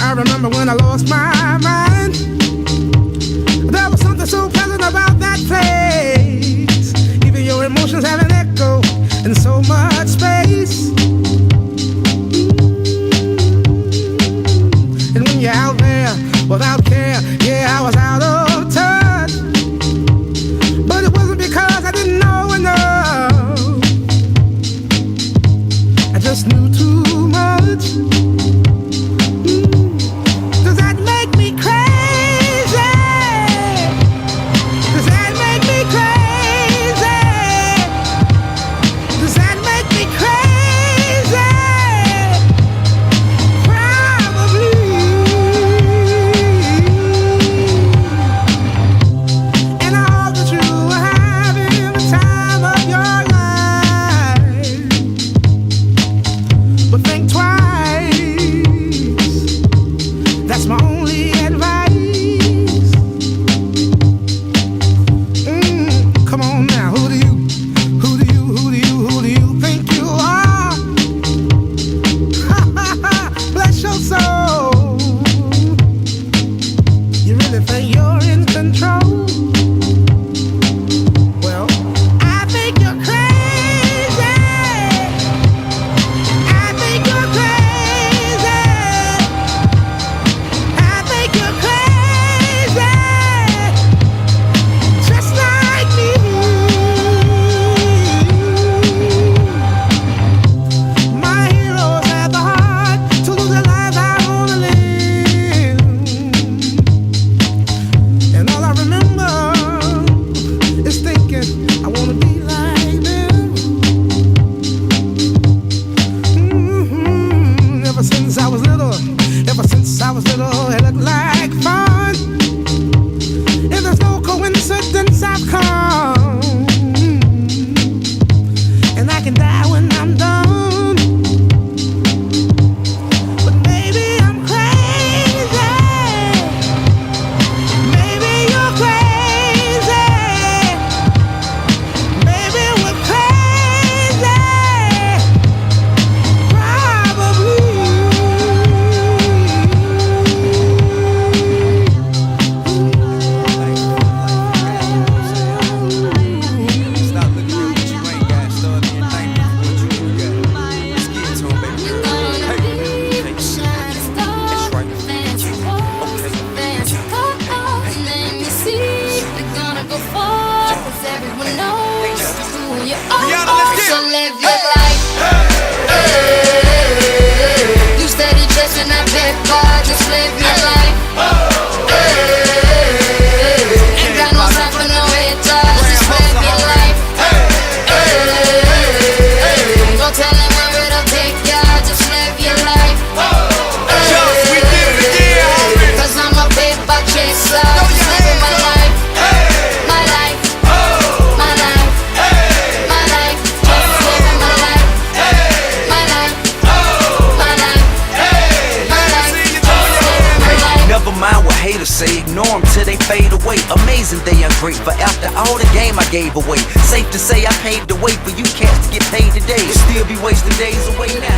I remember when I lost my mind. There was something so pleasant about that place. Even your emotions have an echo in so much space. And when you're out there without care, yeah, I was out of touch. But it wasn't because I didn't know enough. I just knew too much. Does that make me crazy? Does that make me crazy? Does that make me crazy? Probably. And I hope that you are having the time of your life. But think twice. That's my only advice. Come on now, who do you think you are? Bless your soul. You really think you're in control? Well, I think you're crazy. I think you're crazy. I think you're crazy. Just like me. My heroes had the heart to lose their lives out on the limb. And all I remember is thinking, I wanna be like them. Ever since I was little, it looked like fun. And there's no coincidence I've come. And I can die when I'm done. But maybe I'm crazy. Maybe you're crazy. Maybe we're crazy. Probably. Stop looking at what you ain't got. Start being thankful for what you do got. Let's get to it, baby. Hey, that's right. Rihanna, let's get it. So live your life. You steady chasing that big car, just live your life. Ain't got no time for no haters, just live your life. Don't tell them where it'll take ya, just live your life. Just, we did it again, homie. Cause I'm a paper chaser, just living my life. My life, my life, my life, just living my life. My life, my life, my life, just living my life. Never mind what haters say, ignore them till they fade away. Amazing they ungrateful after all the game I gave away. Safe to say I paved the way for you cats to get paid today. Still be wasting days away now.